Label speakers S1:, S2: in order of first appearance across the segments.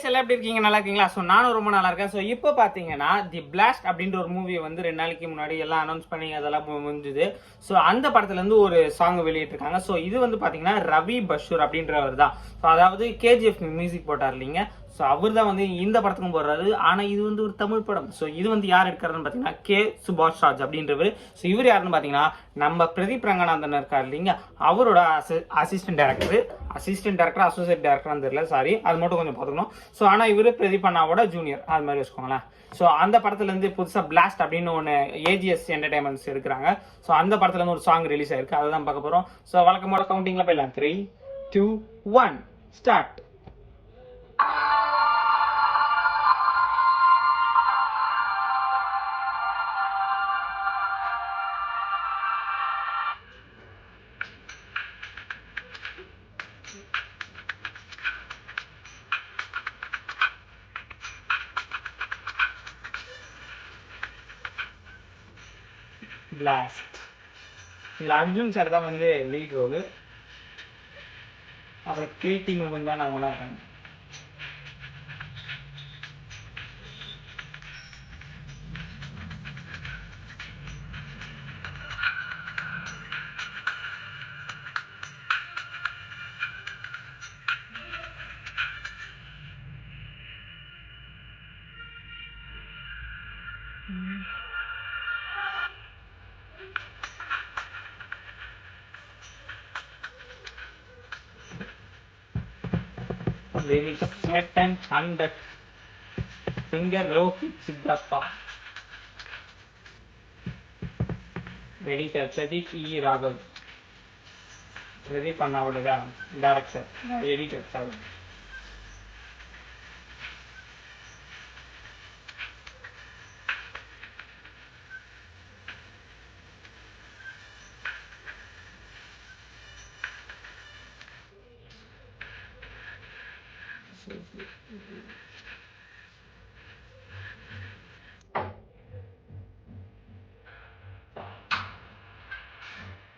S1: எல்லாம் எப்படி இருக்கீங்க? நல்லா இருக்கீங்களா? ஸோ நானும் ரொம்ப நல்லா இருக்கேன். ஸோ இப்போ பார்த்தீங்கன்னா தி பிளாஸ்ட் அப்படின்ற ஒரு மூவியை வந்து 2 நாளைக்கு முன்னாடி எல்லாம் அனௌன்ஸ் பண்ணி அதெல்லாம் முடிஞ்சுது. ஸோ அந்த படத்துலேருந்து ஒரு சாங் வெளியிட்டிருக்காங்க. ஸோ இது வந்து பார்த்தீங்கன்னா ரவி பஷூர் அப்படின்றவர் தான். ஸோ அதாவது கேஜிஎஃப் மியூசிக் போட்டார் இல்லைங்க. ஸோ அவர் தான் வந்து இந்த படத்துக்கும் போடுறாரு. ஆனால் இது வந்து ஒரு தமிழ் படம். ஸோ இது வந்து யார் எடுக்கிறாருன்னு பார்த்தீங்கன்னா கே சுபாஷ் ராஜ் அப்படின்றவர். ஸோ இவர் யாருன்னு பார்த்தீங்கன்னா நம்ம பிரதீப் ரங்கநாதன் இருக்கார் இல்லைங்க, அவரோட அசிஸ்டன்ட் டேரக்டர், அசோசியேட் டேரக்டர்னு தெரியல, சாரி, அது மட்டும் கொஞ்சம் பார்த்துக்கணும். ஸோ ஆனால் இவர் பிரதீப் அண்ணாவோட ஜூனியர், அது மாதிரி வச்சுக்கோங்களேன். ஸோ அந்த படத்துலேருந்து புதுசாக பிளாஸ்ட் அப்படின்னு ஒன்று ஏஜிஎஸ் என்டர்டைன்மெண்ட்ஸ் எடுக்கிறாங்க. ஸோ அந்த படத்துலேருந்து ஒரு சாங் ரிலீஸ் ஆயிருக்கு, அதை தான் பார்க்க போகிறோம். ஸோ வழக்கமோட கவுண்டிங்கில் போயிடலாம். 3, 2, 1 ஸ்டார்ட். பிளாஸ்ட். இதில் அர்ஜுன் சார் தான் வந்து லீட் ரோல். அப்புறம் கீர்த்தி மூவன் தான் நான் ஒன்றா இருக்கேன். Lyrics Satan and singer Rohit Siddhartha. Editor Pradeep E. Raghav. Pradeep Annaavoda director, editor sorry.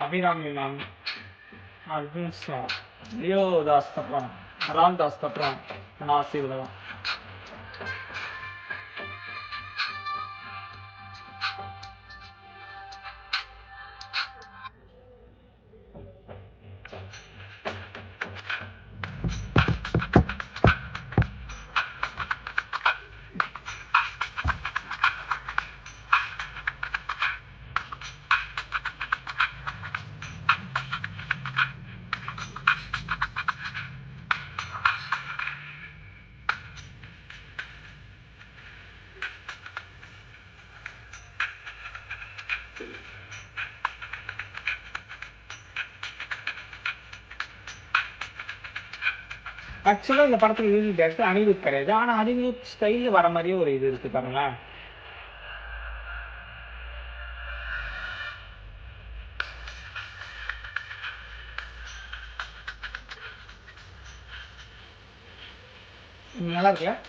S1: Abhiram Imam, Arjun Shah, Leo Das Kapran, Ram Das Kapran, Nasir Lava. ஆக்சுவலாக இந்த படத்துக்கு மியூசிக் டைரக்டர் அனிருத் கிடையாது, ஆனால் அனிருத் ஸ்டைலில் வர மாதிரியே ஒரு இது இருக்கு பாருங்களேன். நல்லா இருக்குல்ல?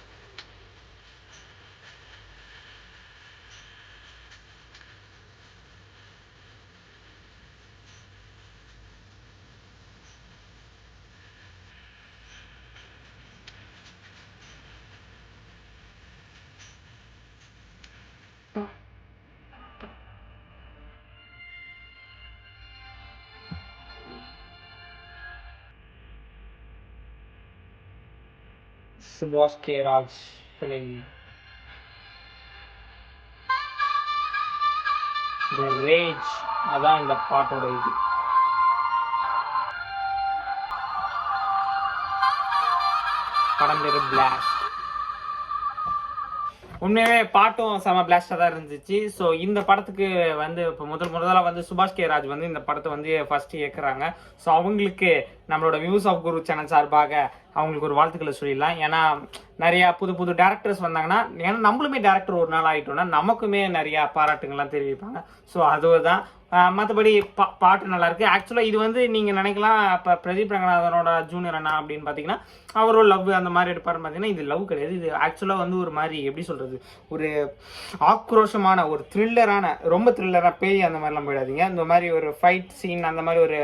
S1: சுபாஷ் K Raj film. The Rage அதான் இந்த பாட்டோட இது. படம் பேரு பிளாஸ்ட். உண்மையாகவே பாட்டும் செம பிளாஸ்டாக தான் இருந்துச்சு. ஸோ இந்த படத்துக்கு வந்து இப்போ முதலாக வந்து சுபாஷ் கே ராஜ் வந்து இந்த படத்தை வந்து ஃபர்ஸ்ட் இயக்குறாங்க. ஸோ அவங்களுக்கு நம்மளோட வியூஸ் ஆஃப் குரு சேனல் சார்பாக அவங்களுக்கு ஒரு வாழ்த்துக்களை சொல்லிடலாம். ஏன்னா நிறையா புது டேரக்டர்ஸ் வந்தாங்கன்னா, ஏன்னா நம்மளுமே டேரக்டர் ஒரு நாள் ஆகிட்டோம்னா நமக்குமே நிறையா பாராட்டுங்கள்லாம் தெரிவிப்பாங்க. ஸோ அதுதான். மற்றபடி பாட்டு நல்லாயிருக்கு. ஆக்சுவலாக இது வந்து நீங்கள் நினைக்கலாம், இப்போ பிரதீப் ரங்கநாதனோட ஜூனியர் அண்ணா அப்படின்னு பார்த்தீங்கன்னா அவரோட லவ் அந்த மாதிரி எடுப்பாருன்னு பார்த்தீங்கன்னா இது லவ் கிடையாது. இது ஆக்சுவலாக வந்து ஒரு மாதிரி எப்படி சொல்கிறது, ஒரு ஆக்ரோஷமான ஒரு த்ரில்லரான, ரொம்ப த்ரில்லராக பேய் அந்த மாதிரிலாம் போயிடாதீங்க. இந்த மாதிரி ஒரு ஃபைட் சீன் அந்த மாதிரி ஒரு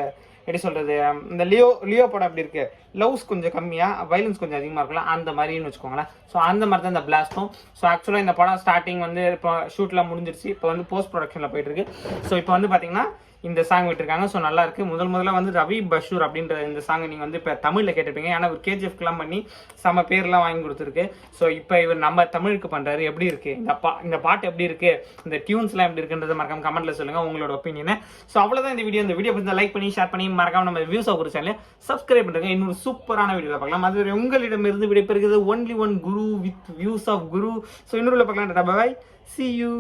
S1: எப்படி சொல்கிறது, இந்த லியோ படம் எப்படி இருக்குது, லவ்ஸ் கொஞ்சம் கம்மியாக வைலன்ஸ் கொஞ்சம் அதிகமாக இருக்கலாம் அந்த மாதிரின்னு வச்சுக்கோங்களேன். ஸோ அந்த மாதிரி தான் இந்த பிளாஸ்ட்டும். ஸோ ஆக்சுவலாக இந்த படம் ஸ்டார்டிங் வந்து இப்போ ஷூட்லாம் முடிஞ்சிருச்சு, இப்போ வந்து போஸ்ட் ப்ரொடக்ஷனில் போயிட்டுருக்கு. ஸோ இப்போ வந்து பார்த்தீங்கன்னா இந்த சாங் விட்டுருக்காங்க. ஸோ நல்லா இருக்கு. முதல்ல வந்து ரவி பஷூர் அப்படின்ற இந்த சாங் நீங்கள் வந்து இப்போ தமிழில் கேட்டிருப்பீங்க. ஏன்னா ஒரு கேஜிஎஃப்லாம் பண்ணி செம்ம பேர்லாம் வாங்கி கொடுத்துருக்கு. ஸோ இப்போ இவர் நம்ம தமிழுக்கு பண்ணுறாரு. எப்படி இருக்கு இந்த பாட்டு எப்படி இருக்கு, இந்த டியூன்ஸ்லாம் எப்படி இருக்குன்றத மறக்காம கமெண்ட்ல சொல்லுங்க உங்களோட ஒப்பீனியனை. ஸோ அவ்வளோதான் இந்த வீடியோ பிடிச்சா லைக் பண்ணி ஷேர் பண்ணி மறக்காம நம்ம வியூஸ் ஆஃப் ஒரு சேனலை சப்ஸ்கிரைப் பண்ணுங்க. இன்னொரு சூப்பரான வீடியோ பார்க்கலாம். அது உங்களிடமிருந்து விடைபெறுகிறது only one Guru with views of Guru. So இன்னொரு பார்க்கலாம். பாய், see you.